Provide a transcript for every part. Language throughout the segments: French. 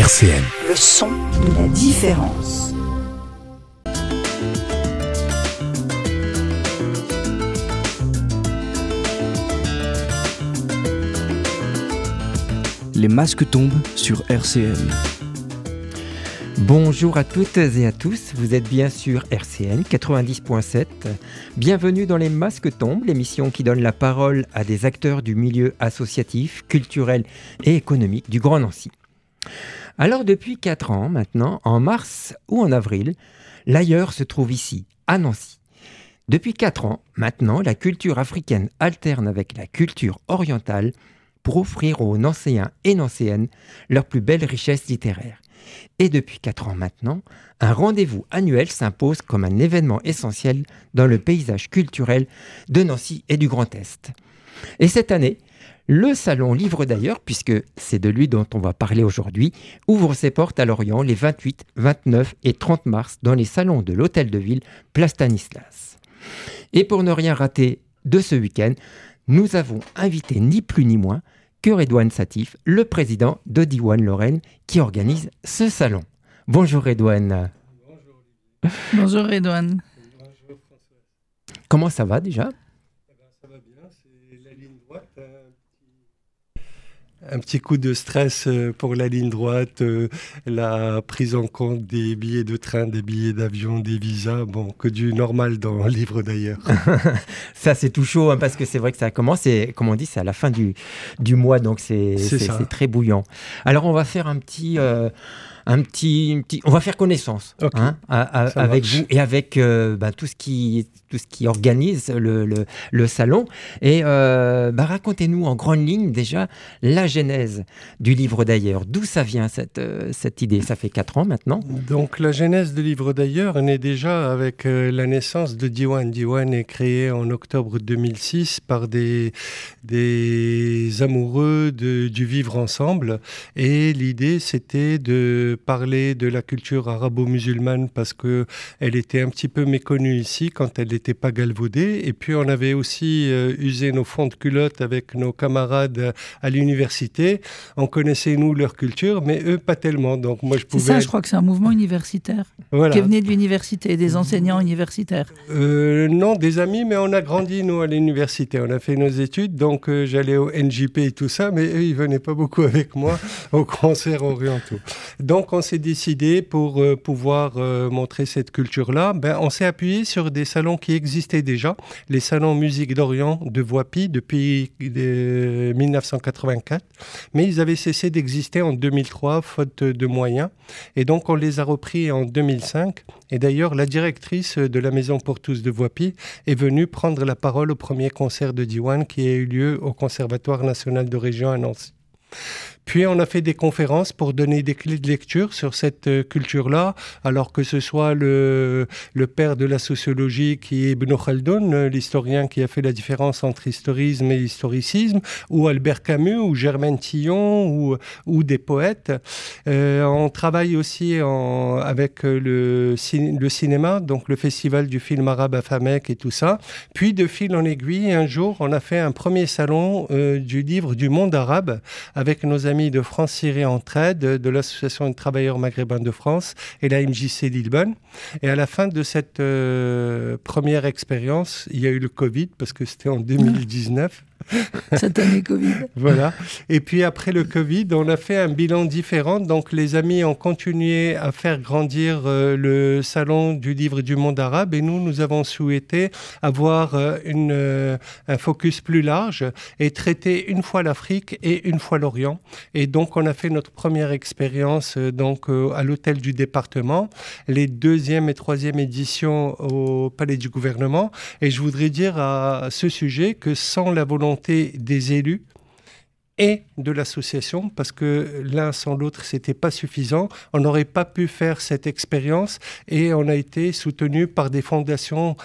RCN. Le son de la différence. Les masques tombent sur RCN. Bonjour à toutes et à tous, vous êtes bien sur RCN 90.7. Bienvenue dans Les Masques tombent, l'émission qui donne la parole à des acteurs du milieu associatif, culturel et économique du Grand Nancy. Alors depuis 4 ans maintenant, en mars ou en avril, l'ailleurs se trouve ici, à Nancy. Depuis 4 ans maintenant, la culture africaine alterne avec la culture orientale pour offrir aux Nancéens et Nancéennes leurs plus belles richesses littéraires. Et depuis 4 ans maintenant, un rendez-vous annuel s'impose comme un événement essentiel dans le paysage culturel de Nancy et du Grand Est. Et cette année, le salon Livre d'ailleurs, puisque c'est de lui dont on va parler aujourd'hui, ouvre ses portes à Lorient les 28, 29 et 30 mars dans les salons de l'Hôtel de Ville, Place Stanislas. Et pour ne rien rater de ce week-end, nous avons invité ni plus ni moins que Redouane Satif, le président de Diwan Lorraine, qui organise ce salon. Bonjour Redouane. Bonjour Redouane. Bonjour François. Comment ça va déjà ? Ça va bien, c'est la ligne droite. Un petit coup de stress pour la ligne droite, la prise en compte des billets de train, des billets d'avion, des visas, bon, que du normal dans le livre d'ailleurs. Ça c'est tout chaud, hein, parce que c'est vrai que ça commence, et comme on dit, c'est à la fin du mois, donc c'est très bouillant. Alors on va faire on va faire connaissance, okay, hein, avec vous et avec tout ce qui organise le salon. Et racontez-nous en grande ligne déjà la genèse du livre d'ailleurs. D'où ça vient cette idée ? Ça fait 4 ans maintenant. Donc la genèse du livre d'ailleurs est déjà avec la naissance de Diwan. Diwan est créé en octobre 2006 par des amoureux du vivre ensemble. Et l'idée c'était de parler de la culture arabo-musulmane parce qu'elle était un petit peu méconnue ici quand elle n'était pas galvaudée. Et puis on avait aussi usé nos fonds de culotte avec nos camarades à l'université. On connaissait nous leur culture, mais eux pas tellement. Donc moi je pouvais... C'est ça, je crois que c'est un mouvement universitaire, voilà, qui venait de l'université, des enseignants universitaires. Non, des amis, mais on a grandi nous à l'université. On a fait nos études, donc j'allais au NJP et tout ça, mais eux ils venaient pas beaucoup avec moi aux concerts orientaux. Donc on s'est décidé pour pouvoir montrer cette culture-là, on s'est appuyé sur des salons qui existaient déjà, les salons musique d'Orient de Voipy depuis 1984, mais ils avaient cessé d'exister en 2003 faute de moyens, et donc on les a repris en 2005. Et d'ailleurs la directrice de la Maison pour tous de Voipy est venue prendre la parole au premier concert de Diwan qui a eu lieu au Conservatoire national de région à Nancy. Puis on a fait des conférences pour donner des clés de lecture sur cette culture-là, alors que ce soit le père de la sociologie qui est Ibn Khaldoun, l'historien qui a fait la différence entre historisme et historicisme, ou Albert Camus, ou Germaine Tillon, ou des poètes. On travaille aussi avec le cinéma, donc le festival du film arabe à Famek et tout ça. Puis de fil en aiguille, un jour, on a fait un premier salon du livre du monde arabe avec nos amis de France-Syrie Entraide, de l'Association des travailleurs maghrébins de France et la MJC Lillebonne. Et à la fin de cette première expérience, il y a eu le Covid, parce que c'était en 2019. Cette année Covid. Voilà. Et puis après le Covid, on a fait un bilan différent. Donc les amis ont continué à faire grandir le salon du livre du monde arabe, et nous avons souhaité avoir un focus plus large et traiter une fois l'Afrique et une fois l'Orient. Et donc on a fait notre première expérience à l'hôtel du département, les 2e et 3e éditions au Palais du gouvernement. Et je voudrais dire à ce sujet que sans la volonté des élus et de l'association, parce que l'un sans l'autre, c'était pas suffisant. On n'aurait pas pu faire cette expérience, et on a été soutenu par des fondations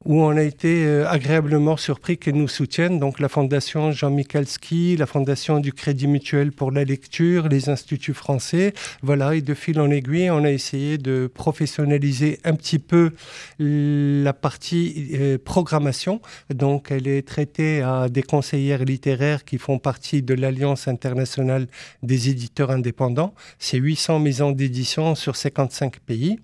où on a été agréablement surpris qu'elles nous soutiennent. Donc la Fondation Jean Michalski, la Fondation du Crédit Mutuel pour la lecture, les instituts français. Voilà, et de fil en aiguille, on a essayé de professionnaliser un petit peu la partie programmation. Donc elle est traitée à des conseillères littéraires qui font partie de l'Alliance internationale des éditeurs indépendants. C'est 800 maisons d'édition sur 55 pays.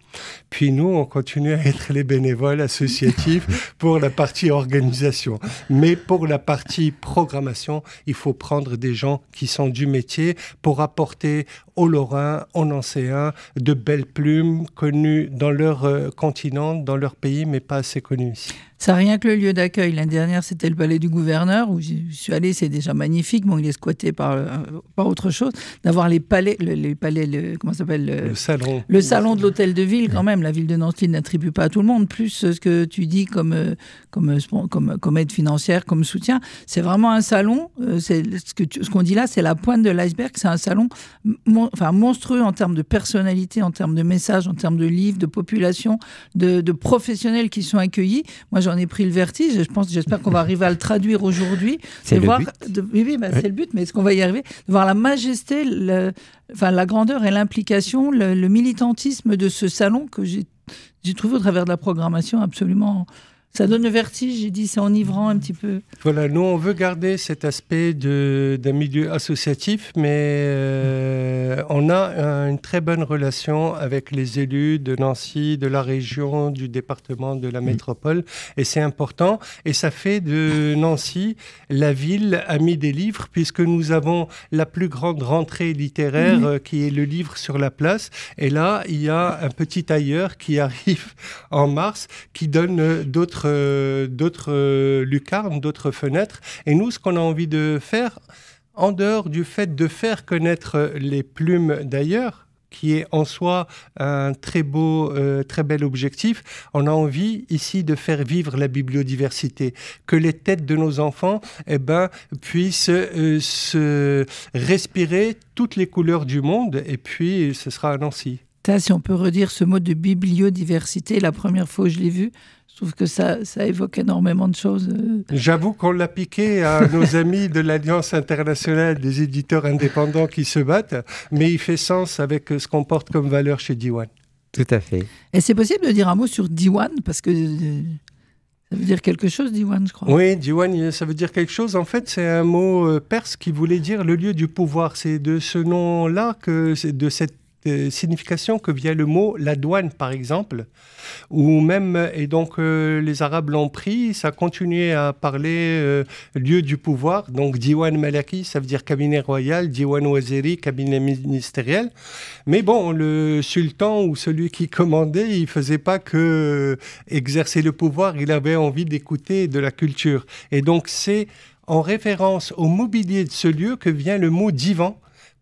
Puis nous, on continue à être les bénévoles associatifs pour la partie organisation. Mais pour la partie programmation, il faut prendre des gens qui sont du métier pour apporter aux Lorrains, aux Nancéens, de belles plumes connues dans leur continent, dans leur pays, mais pas assez connues ici. Ça, rien que le lieu d'accueil. L'année dernière, c'était le palais du gouverneur, où je suis allée, c'est déjà magnifique. Bon, il est squatté par autre chose. D'avoir les palais, comment ça s'appelle le salon de l'hôtel de ville, quand même. La ville de Nancy n'attribue pas à tout le monde. Plus ce que tu dis comme aide financière, comme soutien. C'est vraiment un salon. Ce qu'on dit là, c'est la pointe de l'iceberg. C'est un salon monstrueux en termes de personnalité, en termes de messages, en termes de livres, de population, de professionnels qui sont accueillis. Moi, j'en ai pris le vertige. J'espère qu'on va arriver à le traduire aujourd'hui. C'est le but. Oui, c'est le but, mais est-ce qu'on va y arriver? De voir la majesté, la grandeur et l'implication, le militantisme de ce salon que j'ai trouvé au travers de la programmation absolument... Ça donne le vertige, j'ai dit, c'est enivrant un petit peu. Voilà, nous, on veut garder cet aspect d'un milieu associatif, mais on a une très bonne relation avec les élus de Nancy, de la région, du département, de la métropole, et c'est important. Et ça fait de Nancy la ville amie des livres, puisque nous avons la plus grande rentrée littéraire, qui est le livre sur la place. Et là, il y a un petit tailleur qui arrive en mars, qui donne d'autres lucarnes, d'autres fenêtres. Et nous, ce qu'on a envie de faire, en dehors du fait de faire connaître les plumes d'ailleurs, qui est en soi un très bel objectif, on a envie ici de faire vivre la bibliodiversité, que les têtes de nos enfants puissent se respirer toutes les couleurs du monde, et puis ce sera à Nancy. Si on peut redire ce mot de bibliodiversité, la première fois que je l'ai vu, je trouve que ça évoque énormément de choses. J'avoue qu'on l'a piqué à nos amis de l'Alliance internationale des éditeurs indépendants qui se battent, mais il fait sens avec ce qu'on porte comme valeur chez Diwan. Tout à fait. Et c'est possible de dire un mot sur Diwan, parce que ça veut dire quelque chose, Diwan, je crois. Oui, Diwan, ça veut dire quelque chose. En fait, c'est un mot perse qui voulait dire le lieu du pouvoir. C'est de ce nom-là, de cette signification que vient le mot la douane, par exemple, ou même, et donc les Arabes l'ont pris, ça a continué à parler lieu du pouvoir, donc Diwan Malaki, ça veut dire cabinet royal, Diwan Waziri, cabinet ministériel, mais bon, le sultan ou celui qui commandait, il faisait pas que exercer le pouvoir, il avait envie d'écouter de la culture, et donc c'est en référence au mobilier de ce lieu que vient le mot divan,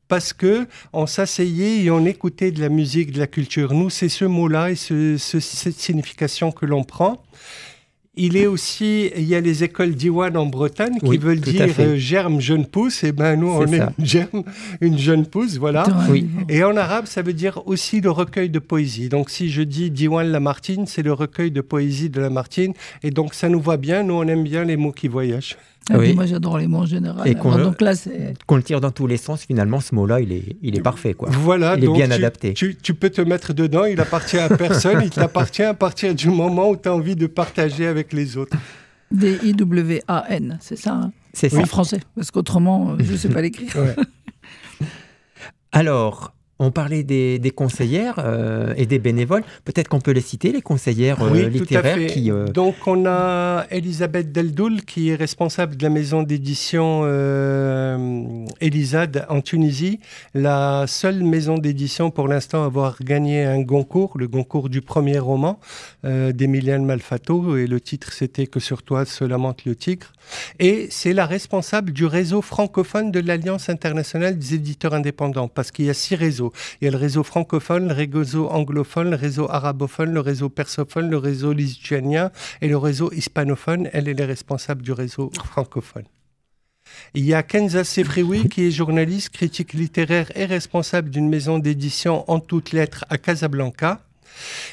parce qu'on s'asseyait et on écoutait de la musique, de la culture. Nous, c'est ce mot-là et cette signification que l'on prend. Il y a les écoles Diwan en Bretagne qui veulent dire germe, jeune pousse. Et ben nous, on est une germe, une jeune pousse, voilà. Oui. Et en arabe, ça veut dire aussi le recueil de poésie. Donc si je dis Diwan Lamartine, c'est le recueil de poésie de Lamartine. Et donc ça nous va bien. Nous, on aime bien les mots qui voyagent. Oui. Moi, j'adore les mots en général. Et qu'on le tire dans tous les sens, finalement, ce mot-là, il est parfait, quoi. Voilà, il est bien adapté. Tu peux te mettre dedans, il appartient à personne, il t'appartient à partir du moment où tu as envie de partager avec les autres. D-I-W-A-N, c'est ça, hein? C'est ça. En français, parce qu'autrement, je ne sais pas l'écrire. Ouais. Alors, on parlait des conseillères et des bénévoles. Peut-être qu'on peut les citer, les conseillères littéraires. Tout à fait. Donc, on a Elisabeth Deldoul, qui est responsable de la maison d'édition Elisade en Tunisie. La seule maison d'édition pour l'instant à avoir gagné un Goncourt, le Goncourt du premier roman d'Emiliane Malfatto. Et le titre, c'était « Que sur toi se lamente le tigre ». Et c'est la responsable du réseau francophone de l'Alliance internationale des éditeurs indépendants, parce qu'il y a 6 réseaux. Il y a le réseau francophone, le réseau anglophone, le réseau arabophone, le réseau persophone, le réseau lituanien et le réseau hispanophone. Elle est la responsable du réseau francophone. Il y a Kenza Sefrioui, qui est journaliste, critique littéraire et responsable d'une maison d'édition en toutes lettres à Casablanca.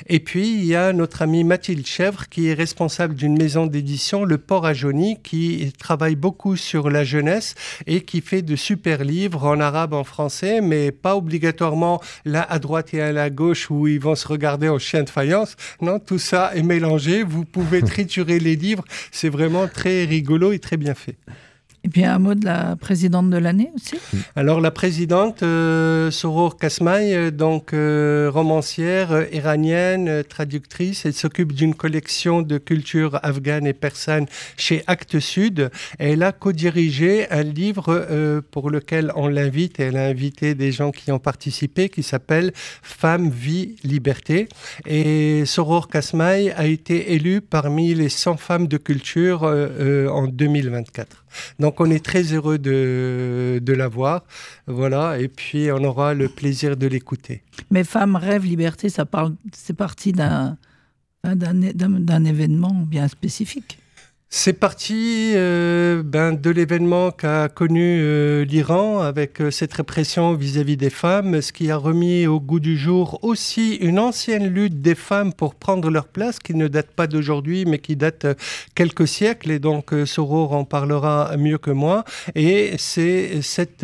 Et puis, il y a notre amie Mathilde Chèvre, qui est responsable d'une maison d'édition, Le Port à Jauny, qui travaille beaucoup sur la jeunesse et qui fait de super livres en arabe, en français, mais pas obligatoirement l'un à droite et un à gauche où ils vont se regarder en chien de faïence. Non, tout ça est mélangé. Vous pouvez triturer les livres. C'est vraiment très rigolo et très bien fait. Et puis un mot de la présidente de l'année aussi. Alors la présidente, Soror Kasmaï, donc romancière iranienne, traductrice, elle s'occupe d'une collection de culture afghane et persane chez Actes Sud. Elle a co-dirigé un livre pour lequel on l'invite, et elle a invité des gens qui ont participé, qui s'appelle Femmes, Vie, Liberté. Et Soror Kasmaï a été élue parmi les 100 femmes de culture en 2024. Donc on est très heureux de la voir, voilà, et puis on aura le plaisir de l'écouter. Mais Femmes, Rêve, Liberté, c'est parti d'un événement bien spécifique. C'est parti de l'événement qu'a connu l'Iran avec cette répression vis-à-vis des femmes, ce qui a remis au goût du jour aussi une ancienne lutte des femmes pour prendre leur place, qui ne date pas d'aujourd'hui, mais qui date quelques siècles. Et donc Soror en parlera mieux que moi. Et c'est cette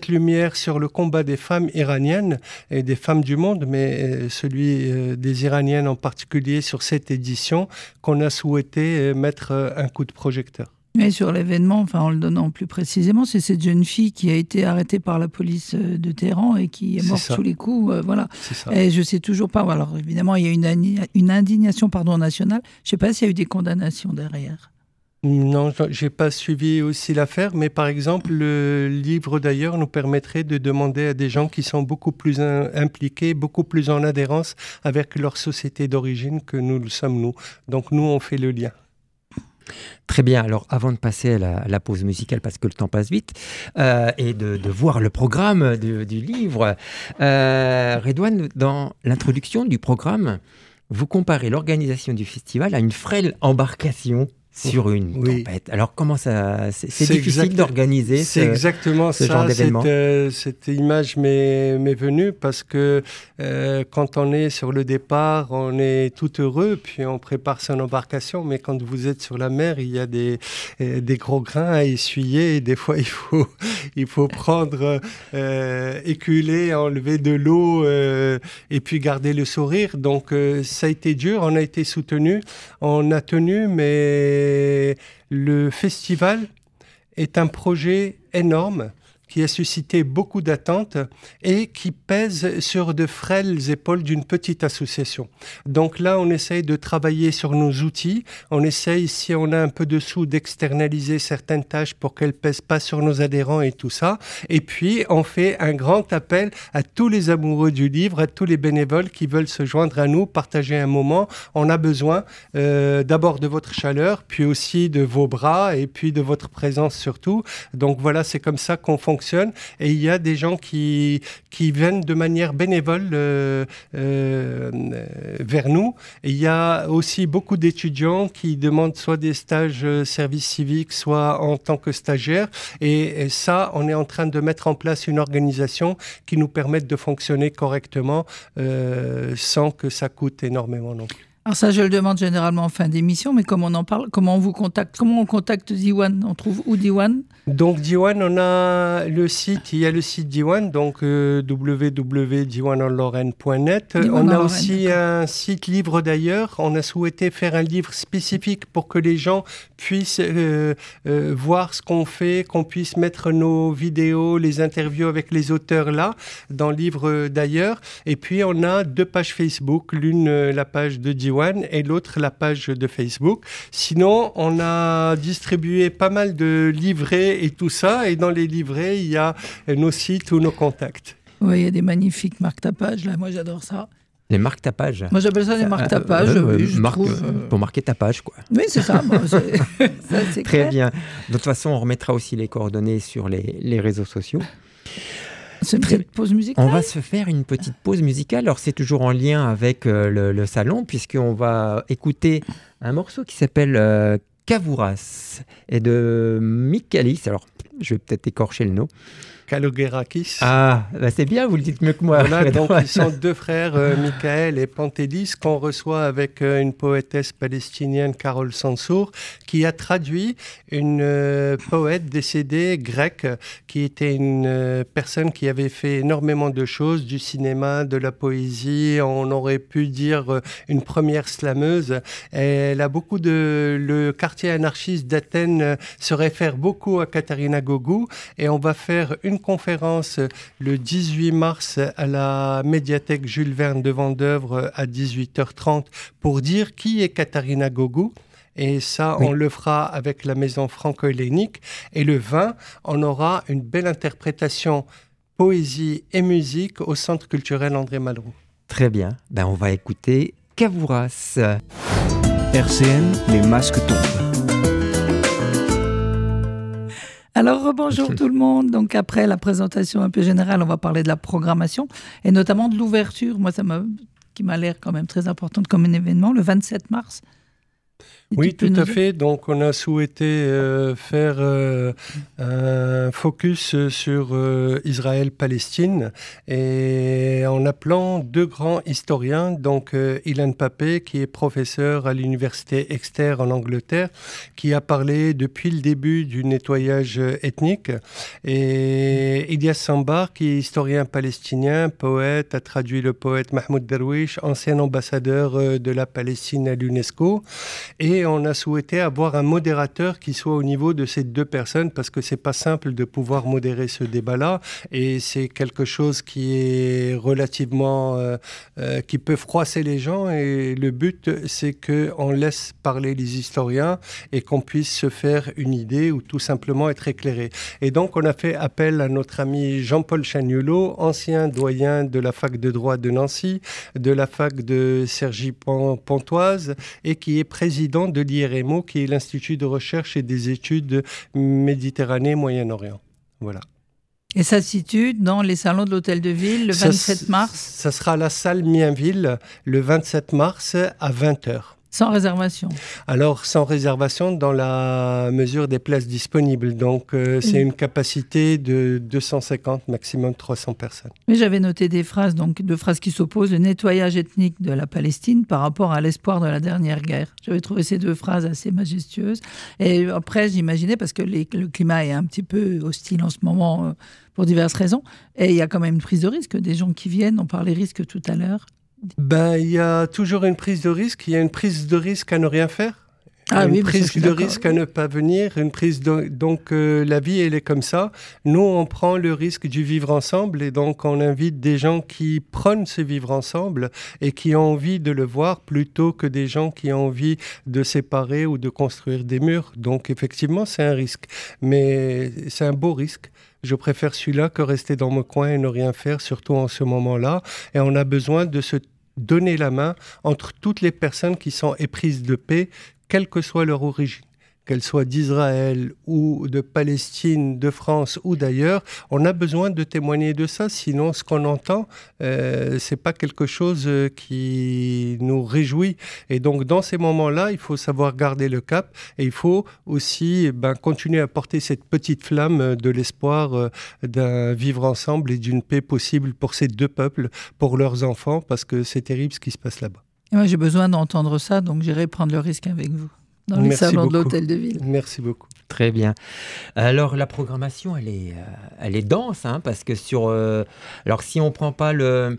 lumière sur le combat des femmes iraniennes et des femmes du monde, mais celui des Iraniennes en particulier sur cette édition, qu'on a souhaité mettre un coup de projecteur. Mais sur l'événement, enfin en le donnant plus précisément, c'est cette jeune fille qui a été arrêtée par la police de Téhéran et qui est morte sous les coups. Voilà. Et je ne sais toujours pas. Alors évidemment, il y a une indignation nationale. Je ne sais pas s'il y a eu des condamnations derrière. Non, je n'ai pas suivi aussi l'affaire, mais par exemple, le livre d'ailleurs nous permettrait de demander à des gens qui sont beaucoup plus impliqués, beaucoup plus en adhérence avec leur société d'origine que nous le sommes nous. Donc nous, on fait le lien. Très bien, alors avant de passer à la pause musicale, parce que le temps passe vite, et de voir le programme du livre, Redouane, dans l'introduction du programme, vous comparez l'organisation du festival à une frêle embarcation sur une tempête. Alors comment ça... C'est difficile d'organiser ce genre d'événement. Cette image m'est venue parce que quand on est sur le départ, on est tout heureux, puis on prépare son embarcation, mais quand vous êtes sur la mer, il y a des gros grains à essuyer, et des fois il faut prendre, éculer, enlever de l'eau, et puis garder le sourire. Donc ça a été dur, on a été soutenu, on a tenu, mais le festival est un projet énorme qui a suscité beaucoup d'attentes et qui pèse sur de frêles épaules d'une petite association. Donc là, on essaye de travailler sur nos outils. On essaye, si on a un peu de sous, d'externaliser certaines tâches pour qu'elles ne pèsent pas sur nos adhérents et tout ça. Et puis, on fait un grand appel à tous les amoureux du livre, à tous les bénévoles qui veulent se joindre à nous, partager un moment. On a besoin d'abord de votre chaleur, puis aussi de vos bras et puis de votre présence surtout. Donc voilà, c'est comme ça qu'on fonctionne. Et il y a des gens qui viennent de manière bénévole vers nous. Et il y a aussi beaucoup d'étudiants qui demandent soit des stages service civique, soit en tant que stagiaires. Et ça, on est en train de mettre en place une organisation qui nous permette de fonctionner correctement sans que ça coûte énormément non plus. Alors ça, je le demande généralement en fin d'émission, mais comme on en parle, comment on vous contacte? Comment on contacte Diwan? On trouve où Diwan? Donc Diwan, on a le site, il y a le site Diwan, donc www.diwanenlorraine.net. On a aussi un site livre d'ailleurs. On a souhaité faire un livre spécifique pour que les gens puissent voir ce qu'on fait, qu'on puisse mettre nos vidéos, les interviews avec les auteurs là, dans le livre d'ailleurs. Et puis on a 2 pages Facebook, l'une la page de Diwan et l'autre la page de Facebook. Sinon, on a distribué pas mal de livrets et tout ça, et dans les livrets, il y a nos sites ou nos contacts. Oui, il y a des magnifiques marque-tapages, là, moi j'adore ça. Les marque-tapages. Moi j'appelle ça des marque-tapages. Pour marquer ta page, quoi. Oui, c'est ça. C'est très bien. De toute façon, on remettra aussi les coordonnées sur les réseaux sociaux. C'est une petite pause musicale. On va se faire une petite pause musicale. Alors, c'est toujours en lien avec le salon, puisqu'on va écouter un morceau qui s'appelle Kavouras et de Michalis. Alors, je vais peut-être écorcher le nom. Kalogerakis. Ah, bah c'est bien, vous le dites mieux que moi. Voilà, donc ils sont deux frères, Michael et Pantelis, qu'on reçoit avec une poétesse palestinienne, Carole Sansour, qui a traduit une poète décédée grecque, qui était une personne qui avait fait énormément de choses, du cinéma, de la poésie, on aurait pu dire une première slameuse. Elle a beaucoup le quartier anarchiste d'Athènes se réfère beaucoup à Katharina Gogou, et on va faire une conférence le 18 mars à la médiathèque Jules Verne de Vendeuvre à 18h30 pour dire qui est Katharina Gogou. Et ça, on le fera avec la maison franco-hellénique. Et le 20, on aura une belle interprétation poésie et musique au Centre culturel André Malraux. Très bien. Ben, on va écouter Kavouras. RCN, les masques tombent. Alors, bonjour tout le monde. Donc, après la présentation un peu générale, on va parler de la programmation et notamment de l'ouverture. Moi, qui m'a l'air quand même très importante comme un événement, le 27 mars. Oui, tout à fait. Donc, on a souhaité faire un focus sur Israël-Palestine et en appelant deux grands historiens, donc Ilan Pappé, qui est professeur à l'université Exeter en Angleterre, qui a parlé depuis le début du nettoyage ethnique, et Ilyas Sambar, qui est historien palestinien, poète, a traduit le poète Mahmoud Darwish, ancien ambassadeur de la Palestine à l'UNESCO. Et on a souhaité avoir un modérateur qui soit au niveau de ces deux personnes parce que c'est pas simple de pouvoir modérer ce débat-là et c'est quelque chose qui est relativement qui peut froisser les gens et le but c'est qu'on laisse parler les historiens et qu'on puisse se faire une idée ou tout simplement être éclairé. Et donc on a fait appel à notre ami Jean-Paul Chagnolot, ancien doyen de la fac de droit de Nancy, de la fac de Cergy-Pontoise et qui est président de l'IRMO, qui est l'Institut de recherche et des études Méditerranée-Moyen-Orient. Voilà. Et ça se situe dans les salons de l'Hôtel de Ville le 27 mars. Ça sera à la salle Mienville le 27 mars à 20h. Sans réservation. Alors, sans réservation dans la mesure des places disponibles. Donc, c'est une capacité de 250, maximum 300 personnes. Mais j'avais noté deux phrases qui s'opposent. Le nettoyage ethnique de la Palestine par rapport à l'espoir de la dernière guerre. J'avais trouvé ces deux phrases assez majestueuses. Et après, j'imaginais, parce que le climat est un petit peu hostile en ce moment pour diverses raisons, et il y a quand même une prise de risque. Des gens qui viennent, on parlait risque tout à l'heure. Ben, il y a toujours une prise de risque. Il y a une prise de risque à ne rien faire. Une prise de risque à ne pas venir. Donc, la vie, elle est comme ça. Nous, on prend le risque du vivre ensemble et donc on invite des gens qui prennent ce vivre ensemble et qui ont envie de le voir plutôt que des gens qui ont envie de séparer ou de construire des murs. Donc, effectivement, c'est un risque. Mais c'est un beau risque. Je préfère celui-là que rester dans mon coin et ne rien faire, surtout en ce moment-là. Et on a besoin de se donner la main entre toutes les personnes qui sont éprises de paix, quelle que soit leur origine. Qu'elle soit d'Israël ou de Palestine, de France ou d'ailleurs, on a besoin de témoigner de ça. Sinon, ce qu'on entend, c'est pas quelque chose qui nous réjouit. Et donc, dans ces moments-là, il faut savoir garder le cap et il faut aussi continuer à porter cette petite flamme de l'espoir d'un vivre ensemble et d'une paix possible pour ces deux peuples, pour leurs enfants, parce que c'est terrible ce qui se passe là-bas. Et moi, j'ai besoin d'entendre ça, donc j'irai prendre le risque avec vous. Dans les salons de l'Hôtel de Ville. Merci beaucoup. Très bien. Alors, la programmation, elle est dense, hein, parce que alors, si on ne prend pas le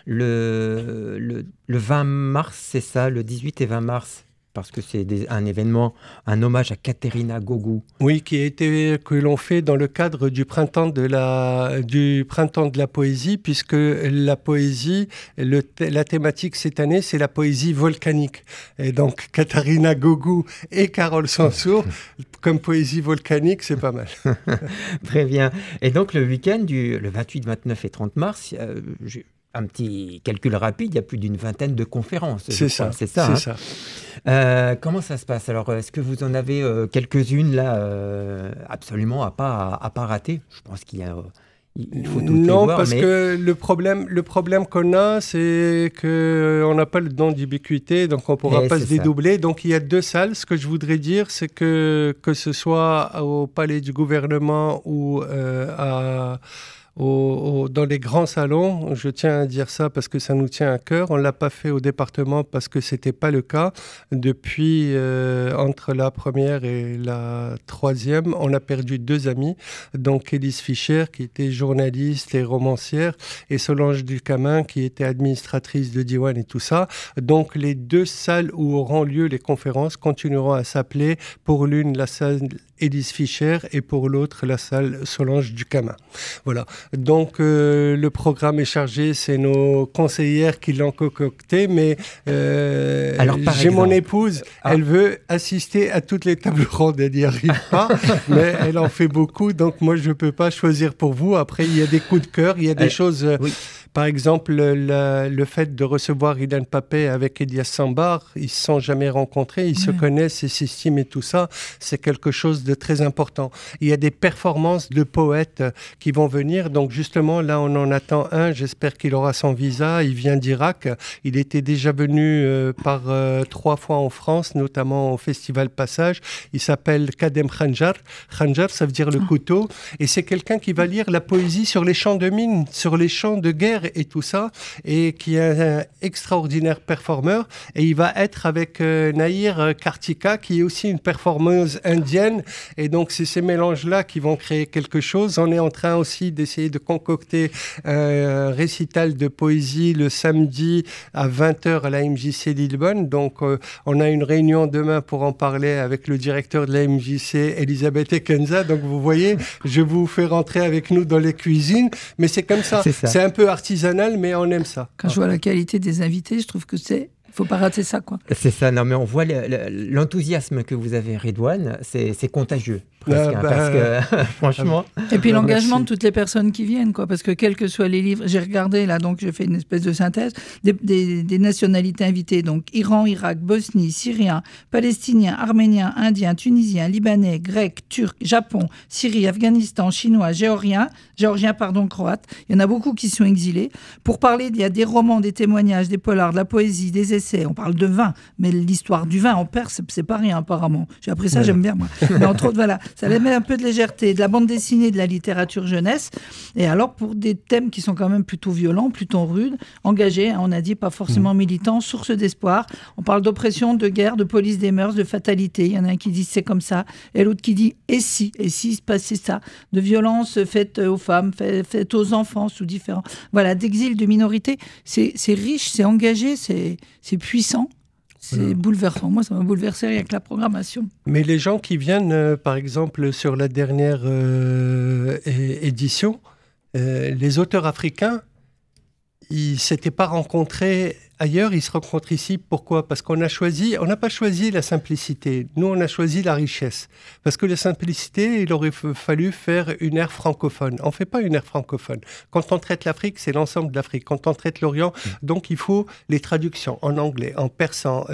20 mars, c'est ça, le 18 et 20 mars, parce que c'est un événement, un hommage à Katharina Gogou. Oui, que l'on fait dans le cadre du printemps de la poésie, puisque la poésie, la thématique cette année, c'est la poésie volcanique. Et donc, Katharina Gogou et Carole Sansour, comme poésie volcanique, c'est pas mal. Très bien. Et donc, le week-end, le 28, 29 et 30 mars, un petit calcul rapide, il y a plus d'une vingtaine de conférences. C'est ça. Comment ça se passe? Alors, est-ce que vous en avez quelques-unes là, absolument à pas rater? Je pense qu'il il faut tout non, voir, parce que le problème qu'on a, c'est qu'on n'a pas le don d'ubiquité, donc on ne pourra pas se dédoubler. Donc il y a 2 salles. Ce que je voudrais dire, c'est que ce soit au palais du gouvernement ou dans les grands salons, je tiens à dire ça parce que ça nous tient à cœur. On ne l'a pas fait au département parce que ce n'était pas le cas. Depuis, entre la première et la troisième, on a perdu 2 amis. Donc, Élise Fischer, qui était journaliste et romancière, et Solange Ducamin, qui était administratrice de Diwan et tout ça. Donc, les 2 salles où auront lieu les conférences continueront à s'appeler, pour l'une, la salle Élise Fischer, et pour l'autre, la salle Solange Ducamin. Voilà. Donc, le programme est chargé, c'est nos conseillères qui l'ont concocté, mais j'ai mon épouse, elle veut assister à toutes les tables rondes, elle n'y arrive pas, mais elle en fait beaucoup, donc moi, je ne peux pas choisir pour vous. Après, il y a des coups de cœur, il y a des choses... Oui. Par exemple, le fait de recevoir Ilan Pappé avec Elias Sambar, ils ne se sont jamais rencontrés, ils se connaissent, ils s'estiment et tout ça, c'est quelque chose de très important. Il y a des performances de poètes qui vont venir, donc justement, là, on en attend un, j'espère qu'il aura son visa, il vient d'Irak, il était déjà venu 3 fois en France, notamment au Festival Passage, il s'appelle Kadem Khanjar. Khanjar, ça veut dire le couteau, et c'est quelqu'un qui va lire la poésie sur les champs de mines, sur les champs de guerre, et tout ça, et qui est un extraordinaire performeur, et il va être avec Nahir Kartika, qui est aussi une performeuse indienne, et donc c'est ces mélanges-là qui vont créer quelque chose. On est en train aussi d'essayer de concocter un récital de poésie le samedi à 20h à la MJC Lillebonne, donc on a une réunion demain pour en parler avec le directeur de la MJC, Elisabeth Ekenza, donc vous voyez, je vous fais rentrer avec nous dans les cuisines, mais c'est comme ça, c'est un peu artisanal, mais on aime ça. Quand je vois la qualité des invités, je trouve que il faut pas rater ça, quoi. C'est ça, non mais on voit l'enthousiasme que vous avez, Redouane, c'est contagieux. Presque, parce que franchement... Et puis l'engagement de toutes les personnes qui viennent, quoi, parce que quels que soient les livres, j'ai regardé là, donc j'ai fait une espèce de synthèse, des nationalités invitées, donc Iran, Irak, Bosnie, Syriens, Palestiniens, Arméniens, Indiens, Tunisiens, Libanais, Grecs, Turcs, Japon, Syrie, Afghanistan, Chinois, Géorgiens, Croates, il y en a beaucoup qui sont exilés. Pour parler, il y a des romans, des témoignages, des polars, de la poésie, des essais, on parle de vin, mais l'histoire du vin en Perse, c'est pas rien apparemment. J'ai appris ça, j'aime bien moi. Mais entre autres, voilà. Ça met un peu de légèreté, de la bande dessinée, de la littérature jeunesse. Et alors, pour des thèmes qui sont quand même plutôt violents, plutôt rudes, engagés, on a dit pas forcément militants, source d'espoir. On parle d'oppression, de guerre, de police des mœurs, de fatalité. Il y en a un qui dit c'est comme ça, et l'autre qui dit et si il se passait ça, de violence faites aux femmes, faites aux enfants sous différents... Voilà, d'exil, de minorité. C'est riche, c'est engagé, c'est puissant. C'est bouleversant. Moi, ça m'a bouleversé rien que la programmation. Mais les gens qui viennent, par exemple, sur la dernière édition, les auteurs africains, ils ne s'étaient pas rencontrés ailleurs, ils se rencontrent ici. Pourquoi ? Parce qu'on n'a pas choisi la simplicité. Nous, on a choisi la richesse. Parce que la simplicité, il aurait fallu faire une ère francophone. On ne fait pas une ère francophone. Quand on traite l'Afrique, c'est l'ensemble de l'Afrique. Quand on traite l'Orient, donc il faut les traductions en anglais, en persan,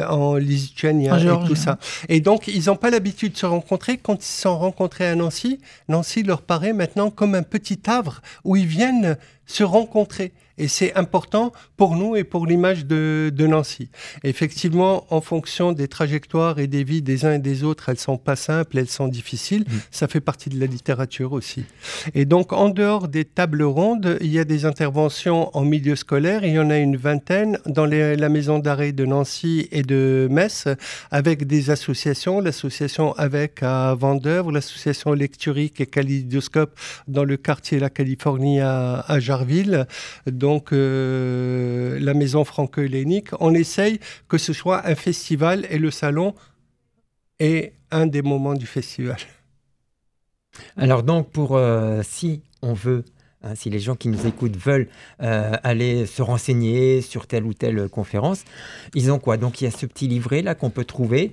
en lituanien et tout ça. Et donc, ils n'ont pas l'habitude de se rencontrer. Quand ils se sont rencontrés à Nancy, Nancy leur paraît maintenant comme un petit havre où ils viennent se rencontrer. Et c'est important pour nous et pour l'image de Nancy. Effectivement, en fonction des trajectoires et des vies des uns et des autres, elles ne sont pas simples, elles sont difficiles. Ça fait partie de la littérature aussi. Et donc, en dehors des tables rondes, il y a des interventions en milieu scolaire. Il y en a une vingtaine dans la maison d'arrêt de Nancy et de Metz, avec des associations. L'association AVEC à Vendeuvre, l'association Lecturique et Kaléidoscope dans le quartier La Californie à Jarville. Donc, la maison franco-hellénique, on essaye que ce soit un festival et le salon est un des moments du festival. Alors donc, si on veut Si les gens qui nous écoutent veulent aller se renseigner sur telle ou telle conférence, ils ont quoi? Donc il y a ce petit livret là qu'on peut trouver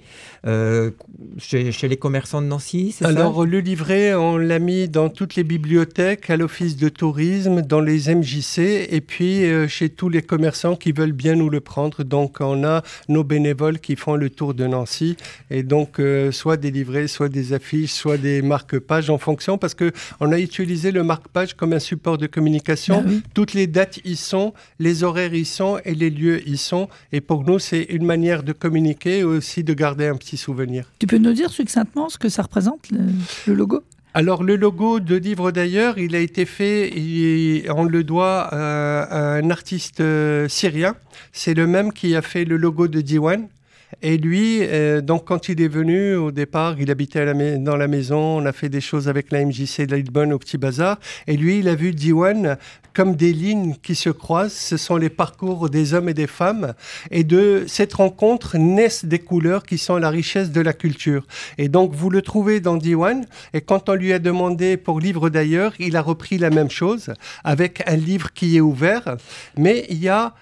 chez les commerçants de Nancy, c'est ça? Alors le livret, on l'a mis dans toutes les bibliothèques, à l'office de tourisme, dans les MJC et puis chez tous les commerçants qui veulent bien nous le prendre. Donc on a nos bénévoles qui font le tour de Nancy et donc soit des livrets, soit des affiches, soit des marque-pages en fonction, parce qu'on a utilisé le marque-page comme un support de communication. Ah oui. Toutes les dates y sont, les horaires y sont et les lieux y sont. Et pour nous, c'est une manière de communiquer et aussi de garder un petit souvenir. Tu peux nous dire succinctement ce que ça représente, le logo? Alors, le logo de Livre d'ailleurs, il a été fait, on le doit à un artiste syrien. C'est le même qui a fait le logo de Diwan. Et lui, donc quand il est venu, au départ, il habitait dans la maison, on a fait des choses avec la MJC de Lisbonne au Petit Bazar, et lui, il a vu Diwan comme des lignes qui se croisent, ce sont les parcours des hommes et des femmes, et de cette rencontre naissent des couleurs qui sont la richesse de la culture. Et donc, vous le trouvez dans Diwan, et quand on lui a demandé pour Livre d'ailleurs, il a repris la même chose, avec un livre qui est ouvert, mais il y a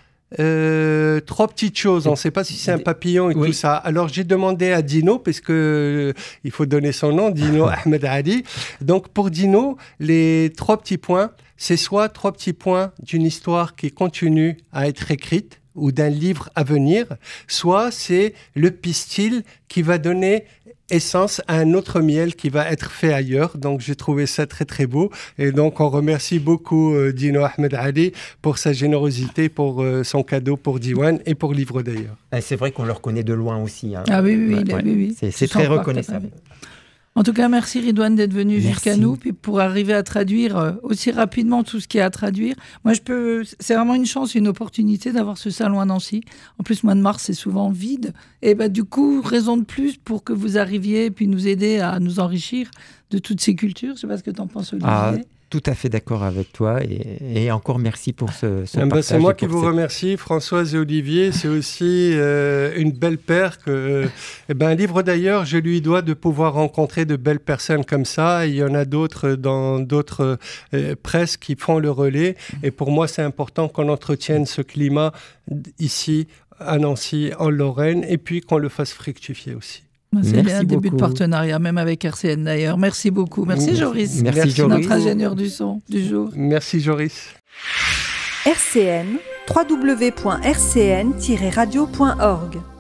trois petites choses. On ne sait pas si c'est un papillon et tout ça. Alors j'ai demandé à Dino, parce que il faut donner son nom, Dino Ahmed Ali. Donc pour Dino, les trois petits points, c'est soit trois petits points d'une histoire qui continue à être écrite ou d'un livre à venir, soit c'est le pistil qui va donner essence à un autre miel qui va être fait ailleurs. Donc j'ai trouvé ça très très beau et donc on remercie beaucoup Dino Ahmed Ali pour sa générosité, pour son cadeau pour Diwan et pour Livre d'ailleurs. C'est vrai qu'on le reconnaît de loin aussi. Hein. Ah oui. C'est très reconnaissable. En tout cas, merci Ridwan d'être venu jusqu'à nous, puis pour arriver à traduire aussi rapidement tout ce qu'il y a à traduire. Moi, c'est vraiment une chance, une opportunité d'avoir ce salon à Nancy. En plus, mois de mars, c'est souvent vide. Et du coup, raison de plus pour que vous arriviez et puis nous aider à nous enrichir de toutes ces cultures. Je ne sais pas ce que tu en penses, Olivier. Tout à fait d'accord avec toi et encore merci pour ce partage. C'est moi qui vous remercie, Françoise et Olivier. C'est aussi une belle paire que Livre d'ailleurs, je lui dois de pouvoir rencontrer de belles personnes comme ça. Il y en a d'autres dans d'autres presses qui font le relais. Et pour moi, c'est important qu'on entretienne ce climat ici à Nancy, en Lorraine, et puis qu'on le fasse fructifier aussi. C'est un début de partenariat, même avec RCN d'ailleurs. Merci beaucoup. Merci Joris. Merci Joris. Notre ingénieur du son du jour. Merci Joris. RCN, www.rcn-radio.org